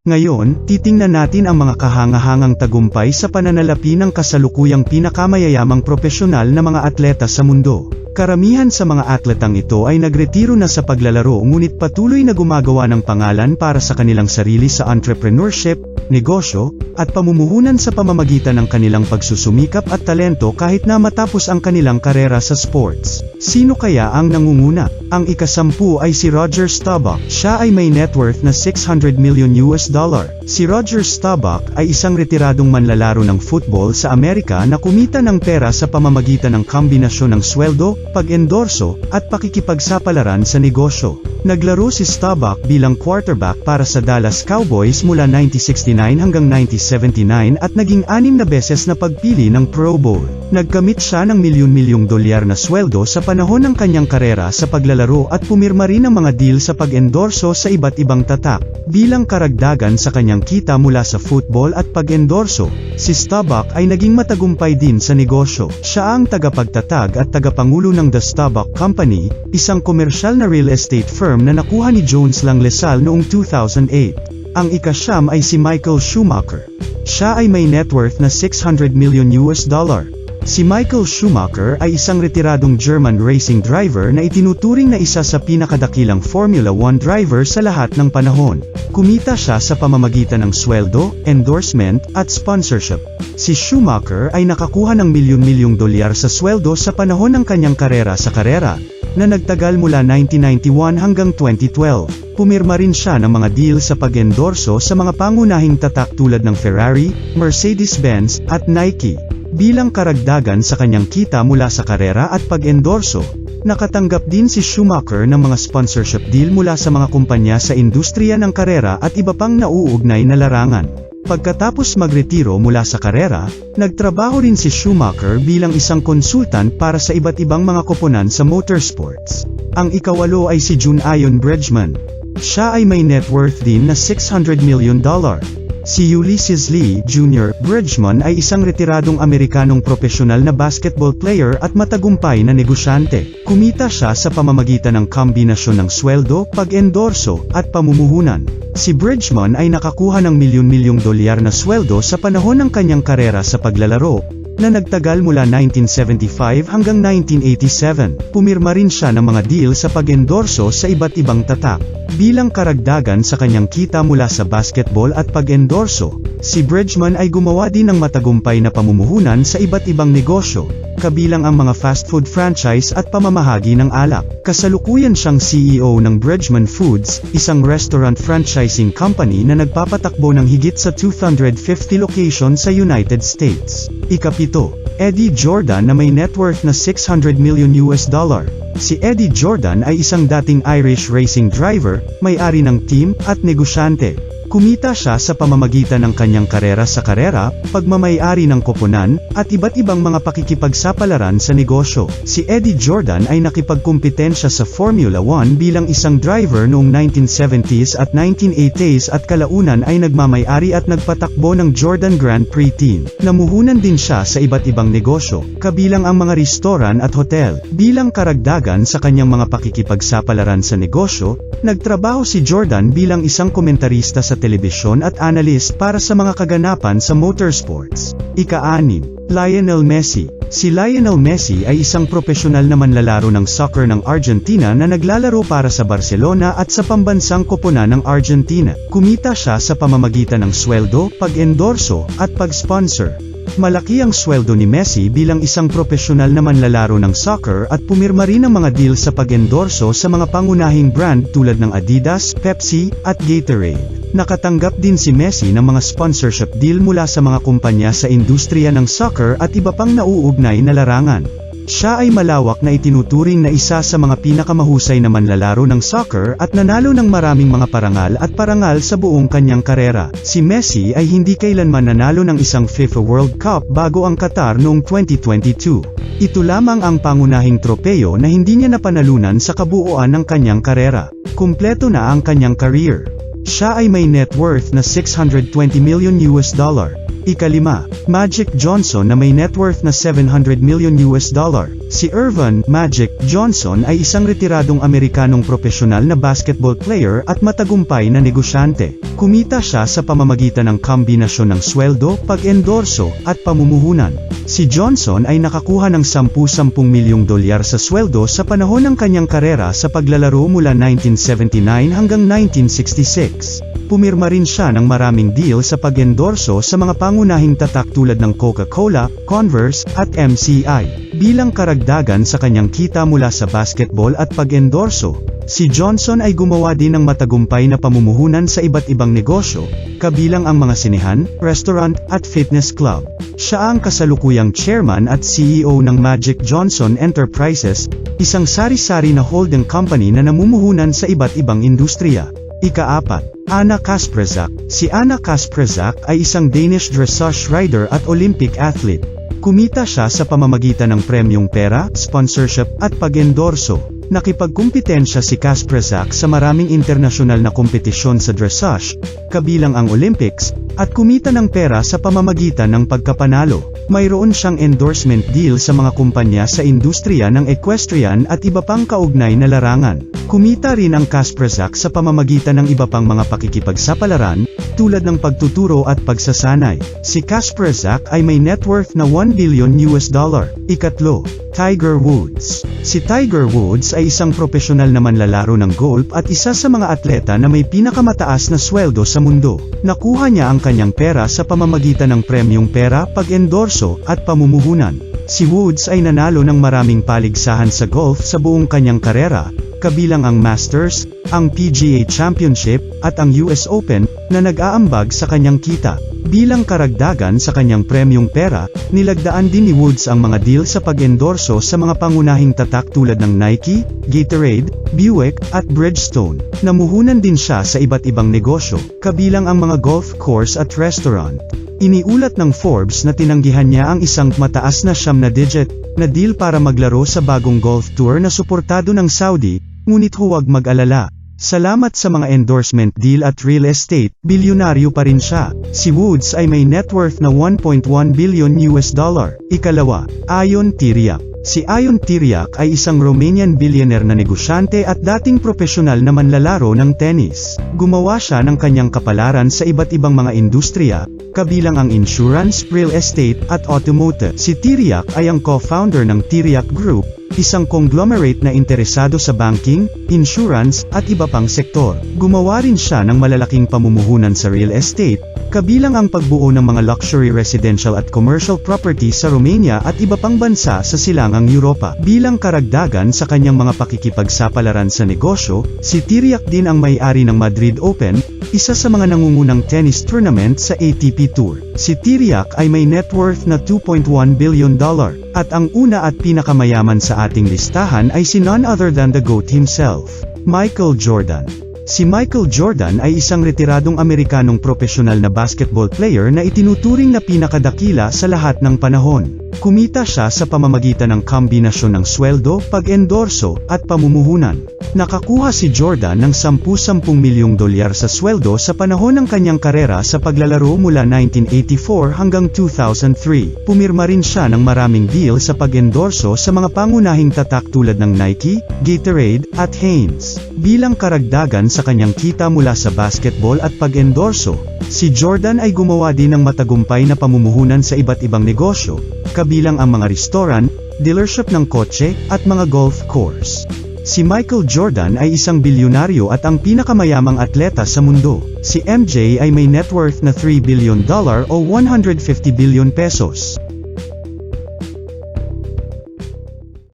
Ngayon, titingnan natin ang mga kahangahangang tagumpay sa pananalapi ng kasalukuyang pinakamayayamang propesyonal na mga atleta sa mundo. Karamihan sa mga atletang ito ay nagretiro na sa paglalaro ngunit patuloy na gumagawa ng pangalan para sa kanilang sarili sa entrepreneurship, negosyo, at pamumuhunan sa pamamagitan ng kanilang pagsusumikap at talento kahit na matapos ang kanilang karera sa sports. Sino kaya ang nangunguna? Ang ika-10 ay si Roger Staubach. Siya ay may net worth na $600 million. Si Roger Staubach ay isang retiradong manlalaro ng football sa Amerika na kumita ng pera sa pamamagitan ng kombinasyon ng sweldo, pag-endorso, at pakikipagsapalaran sa negosyo. Naglaro si Staubach bilang quarterback para sa Dallas Cowboys mula 1969 hanggang 1979 at naging 6 na beses na pagpili ng Pro Bowl. Nagkamit siya ng milyon-milyong dolyar na sweldo sa panahon ng kanyang karera sa paglalaro at pumirma rin ng mga deal sa pag-endorso sa iba't ibang tatak. Bilang karagdagan sa kanyang kita mula sa football at pag-endorso, si Staubach ay naging matagumpay din sa negosyo. Siya ang tagapagtatag at tagapangulo ng The Staubach Company, isang komersyal na real estate firm na nakuha ni Jones Lang LaSalle noong 2008. Ang ika-9 ay si Michael Schumacher. Siya ay may net worth na $600 million. Si Michael Schumacher ay isang retiradong German racing driver na itinuturing na isa sa pinakadakilang Formula 1 driver sa lahat ng panahon. Kumita siya sa pamamagitan ng sweldo, endorsement, at sponsorship. Si Schumacher ay nakakuha ng milyon-milyong dolyar sa sweldo sa panahon ng kanyang karera sa karera, na nagtagal mula 1991 hanggang 2012. Pumirma rin siya ng mga deal sa pag-endorso sa mga pangunahing tatak tulad ng Ferrari, Mercedes-Benz, at Nike. Bilang karagdagan sa kanyang kita mula sa karera at pag-endorso, nakatanggap din si Schumacher ng mga sponsorship deal mula sa mga kumpanya sa industriya ng karera at iba pang nauugnay na larangan. Pagkatapos magretiro mula sa karera, nagtrabaho rin si Schumacher bilang isang konsultant para sa iba't ibang mga koponan sa motorsports. Ang ika-8 ay si June-Ion Bridgman. Siya ay may net worth din na $600 million. Si Ulysses Lee Jr. Bridgman ay isang retiradong Amerikanong propesyonal na basketball player at matagumpay na negosyante. Kumita siya sa pamamagitan ng kombinasyon ng sweldo, pag-endorso, at pamumuhunan. Si Bridgman ay nakakuha ng milyon-milyong dolyar na sweldo sa panahon ng kanyang karera sa paglalaro, na nagtagal mula 1975 hanggang 1987. Pumirma rin siya ng mga deal sa pag-endorso sa iba't ibang tatak. Bilang karagdagan sa kanyang kita mula sa basketball at pag-endorso, si Bridgman ay gumawa din ng matagumpay na pamumuhunan sa iba't ibang negosyo, kabilang ang mga fast food franchise at pamamahagi ng alak. Kasalukuyan siyang CEO ng Bridgman Foods, isang restaurant franchising company na nagpapatakbo ng higit sa 250 location sa United States. Ika-7, Eddie Jordan na may net worth na $600 million. Si Eddie Jordan ay isang dating Irish racing driver, may-ari ng team, at negosyante. Kumita siya sa pamamagitan ng kanyang karera sa karera, pagmamay-ari ng koponan, at iba't ibang mga pakikipagsapalaran sa negosyo. Si Eddie Jordan ay nakipagkumpetensya sa Formula 1 bilang isang driver noong 1970s at 1980s at kalaunan ay nagmamay-ari at nagpatakbo ng Jordan Grand Prix team. Namuhunan din siya sa iba't ibang negosyo, kabilang ang mga restoran at hotel. Bilang karagdagan sa kanyang mga pakikipagsapalaran sa negosyo, nagtrabaho si Jordan bilang isang komentarista sa telebisyon at analyst para sa mga kaganapan sa motorsports. Ika-6, Lionel Messi. Si Lionel Messi ay isang propesyonal na manlalaro ng soccer ng Argentina na naglalaro para sa Barcelona at sa pambansang koponan ng Argentina. Kumita siya sa pamamagitan ng sweldo, pag-endorso, at pag-sponsor. Malaki ang sweldo ni Messi bilang isang propesyonal na manlalaro ng soccer at pumirma rin ng mga deal sa pag-endorso sa mga pangunahing brand tulad ng Adidas, Pepsi, at Gatorade. Nakatanggap din si Messi ng mga sponsorship deal mula sa mga kumpanya sa industriya ng soccer at iba pang nauugnay na larangan. Siya ay malawak na itinuturing na isa sa mga pinakamahusay na manlalaro ng soccer at nanalo ng maraming mga parangal sa buong kanyang karera. Si Messi ay hindi kailanman nanalo ng isang FIFA World Cup bago ang Qatar noong 2022. Ito lamang ang pangunahing tropeyo na hindi niya napanalunan sa kabuuan ng kanyang karera. Kumpleto na ang kanyang career. Siya ay may net worth na $620 million. Ikalima, Magic Johnson na may net worth na $700 million. Si Earvin Magic Johnson ay isang retiradong Amerikanong profesional na basketball player at matagumpay na negosyante. Kumita siya sa pamamagitan ng kombinasyon ng sweldo, pag-endorso, at pamumuhunan. Si Johnson ay nakakuha ng $10 milyong sa sweldo sa panahon ng kanyang karera sa paglalaro mula 1979 hanggang 1966. Pumirma rin siya ng maraming deal sa pag-endorso sa mga pangunahing tatak tulad ng Coca-Cola, Converse, at MCI. Bilang karagdagan sa kanyang kita mula sa basketball at pag-endorso, si Johnson ay gumawa din ng matagumpay na pamumuhunan sa iba't ibang negosyo, kabilang ang mga sinehan, restaurant, at fitness club. Siya ang kasalukuyang chairman at CEO ng Magic Johnson Enterprises, isang sari-sari na holding company na namumuhunan sa iba't ibang industriya. Ikaapat, Anna Kasprezak. Si Anna Kasprezak ay isang Danish dressage rider at Olympic athlete. Kumita siya sa pamamagitan ng premyong pera, sponsorship, at pag-endorso. Nakipagkumpitensya si Kasprezak sa maraming internasyonal na kompetisyon sa dressage, kabilang ang Olympics, at kumita ng pera sa pamamagitan ng pagkapanalo. Mayroon siyang endorsement deal sa mga kumpanya sa industriya ng equestrian at iba pang kaugnay na larangan. Kumita rin ang Kasprezak sa pamamagitan ng iba pang mga pakikipagsapalaran, tulad ng pagtuturo at pagsasanay. Si Kasprezak ay may net worth na $1 billion. Ikatlo, Tiger Woods. Si Tiger Woods ay isang profesional na manlalaro ng golf at isa sa mga atleta na may pinakamataas na sweldo sa mundo. Nakuha niya ang kanyang pera sa pamamagitan ng premyong pera, pag-endorso, at pamumuhunan. Si Woods ay nanalo ng maraming paligsahan sa golf sa buong kanyang karera, kabilang ang Masters, ang PGA Championship, at ang US Open, na nag-aambag sa kanyang kita. Bilang karagdagan sa kanyang premyong pera, nilagdaan din ni Woods ang mga deal sa pag-endorso sa mga pangunahing tatak tulad ng Nike, Gatorade, Buick, at Bridgestone. Namuhunan din siya sa iba't ibang negosyo, kabilang ang mga golf course at restaurant. Iniulat ng Forbes na tinanggihan niya ang isang mataas na 7-digit na deal para maglaro sa bagong golf tour na suportado ng Saudi, ngunit huwag mag-alala. Salamat sa mga endorsement deal at real estate, bilyonaryo pa rin siya. Si Woods ay may net worth na $1.1 billion. Ikalawa, Ion Tiriac. Si Ion Tiriac ay isang Romanian billionaire na negosyante at dating profesional na manlalaro ng tennis. Gumawa siya ng kanyang kapalaran sa iba't ibang mga industriya, kabilang ang insurance, real estate, at automotive. Si Tiriac ay ang co-founder ng Tiriac Group, isang conglomerate na interesado sa banking, insurance, at iba pang sektor. Gumawa rin siya ng malalaking pamumuhunan sa real estate, kabilang ang pagbuo ng mga luxury residential at commercial properties sa Romania at iba pang bansa sa silangang Europa. Bilang karagdagan sa kanyang mga pakikipagsapalaran sa negosyo, si Tiriac din ang may-ari ng Madrid Open, isa sa mga nangungunang tennis tournament sa ATP Tour. Si Tiriac ay may net worth na $2.1 billion, at ang una at pinakamayaman sa ating listahan ay si none other than the GOAT himself, Michael Jordan. Si Michael Jordan ay isang retiradong Amerikanong profesional na basketball player na itinuturing na pinakadakila sa lahat ng panahon. Kumita siya sa pamamagitan ng kombinasyon ng sweldo, pag-endorso, at pamumuhunan. Nakakuha si Jordan ng $10 milyong sa sweldo sa panahon ng kanyang karera sa paglalaro mula 1984 hanggang 2003. Pumirma rin siya ng maraming deal sa pag-endorso sa mga pangunahing tatak tulad ng Nike, Gatorade, at Hanes. Bilang karagdagan sa kanyang kita mula sa basketball at pag-endorso, si Jordan ay gumawa din ng matagumpay na pamumuhunan sa iba't ibang negosyo, kabilang ang mga restaurant, dealership ng kotse, at mga golf course. Si Michael Jordan ay isang bilyonaryo at ang pinakamayamang atleta sa mundo. Si MJ ay may net worth na $3 billion o 150 billion pesos.